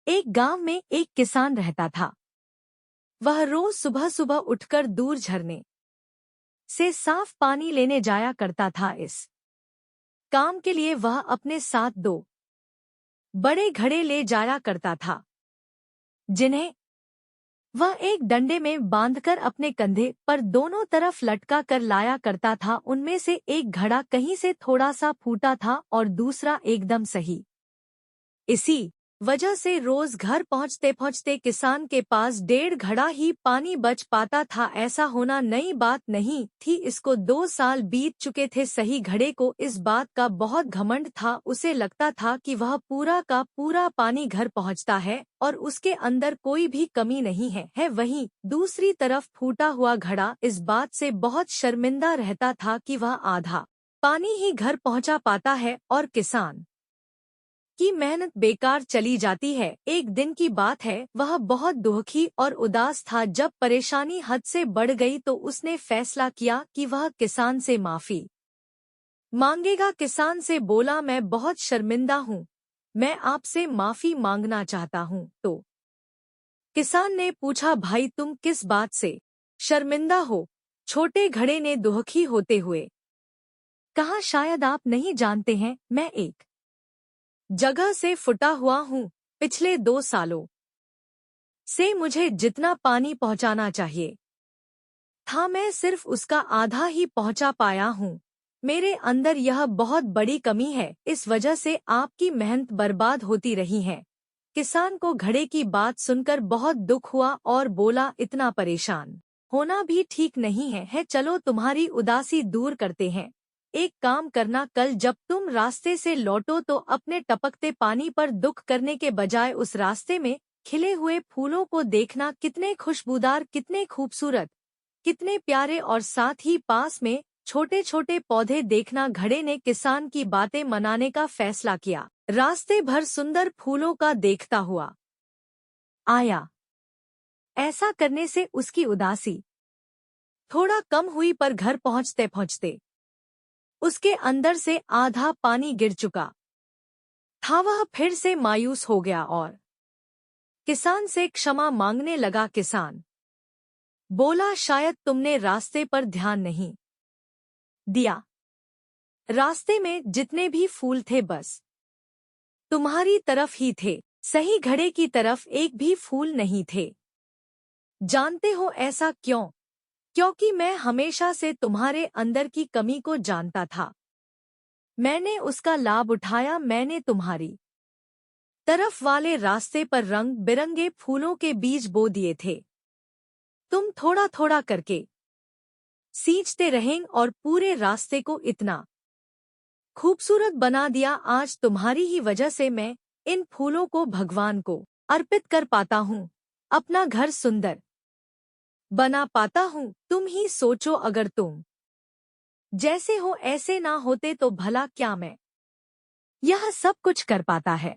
एक गांव में एक किसान रहता था। वह रोज सुबह सुबह उठकर दूर झरने से साफ पानी लेने जाया करता था। इस काम के लिए वह अपने साथ दो बड़े घड़े ले जाया करता था, जिन्हें वह एक डंडे में बांधकर अपने कंधे पर दोनों तरफ लटका कर लाया करता था। उनमें से एक घड़ा कहीं से थोड़ा सा फूटा था और दूसरा एकदम सही। इसी वजह से रोज घर पहुंचते पहुंचते किसान के पास 1.5 घड़ा ही पानी बच पाता था। ऐसा होना नई बात नहीं थी, इसको 2 साल बीत चुके थे। सही घड़े को इस बात का बहुत घमंड था। उसे लगता था कि वह पूरा का पूरा पानी घर पहुंचता है और उसके अंदर कोई भी कमी नहीं है। वहीं दूसरी तरफ फूटा हुआ घड़ा इस बात से बहुत शर्मिंदा रहता था कि वह आधा पानी ही घर पहुंचा पाता है और किसान की मेहनत बेकार चली जाती है। एक दिन की बात है, वह बहुत दुखी और उदास था। जब परेशानी हद से बढ़ गई तो उसने फैसला किया कि वह किसान से माफी मांगेगा। किसान से बोला, मैं बहुत शर्मिंदा हूँ, मैं आपसे माफी मांगना चाहता हूँ। तो किसान ने पूछा, भाई तुम किस बात से शर्मिंदा हो? छोटे घड़े ने दुखी होते हुए कहा, शायद आप नहीं जानते हैं, मैं एक जगह से फुटा हुआ हूँ। पिछले 2 सालों से मुझे जितना पानी पहुंचाना चाहिए था, मैं सिर्फ उसका आधा ही पहुंचा पाया हूँ। मेरे अंदर यह बहुत बड़ी कमी है, इस वजह से आपकी मेहनत बर्बाद होती रही है। किसान को घड़े की बात सुनकर बहुत दुख हुआ और बोला, इतना परेशान होना भी ठीक नहीं है। चलो तुम्हारी उदासी दूर करते हैं। एक काम करना, कल जब तुम रास्ते से लौटो तो अपने टपकते पानी पर दुख करने के बजाय उस रास्ते में खिले हुए फूलों को देखना। कितने खुशबूदार, कितने खूबसूरत, कितने प्यारे, और साथ ही पास में छोटे छोटे पौधे देखना। घड़े ने किसान की बातें मनाने का फैसला किया। रास्ते भर सुंदर फूलों का देखता हुआ आया। ऐसा करने से उसकी उदासी थोड़ा कम हुई, पर घर पहुंचते पहुंचते उसके अंदर से आधा पानी गिर चुका था। वह फिर से मायूस हो गया और किसान से क्षमा मांगने लगा। किसान बोला, शायद तुमने रास्ते पर ध्यान नहीं दिया। रास्ते में जितने भी फूल थे बस तुम्हारी तरफ ही थे, सही घड़े की तरफ एक भी फूल नहीं थे। जानते हो ऐसा क्यों? क्योंकि मैं हमेशा से तुम्हारे अंदर की कमी को जानता था। मैंने उसका लाभ उठाया। मैंने तुम्हारी तरफ वाले रास्ते पर रंग बिरंगे फूलों के बीज बो दिए थे। तुम थोड़ा थोड़ा करके सींचते रहें और पूरे रास्ते को इतना खूबसूरत बना दिया। आज तुम्हारी ही वजह से मैं इन फूलों को भगवान को अर्पित कर पाता हूँ, अपना घर सुंदर बना पाता हूँ। तुम ही सोचो, अगर तुम जैसे हो ऐसे ना होते तो भला क्या मैं यह सब कुछ कर पाता है।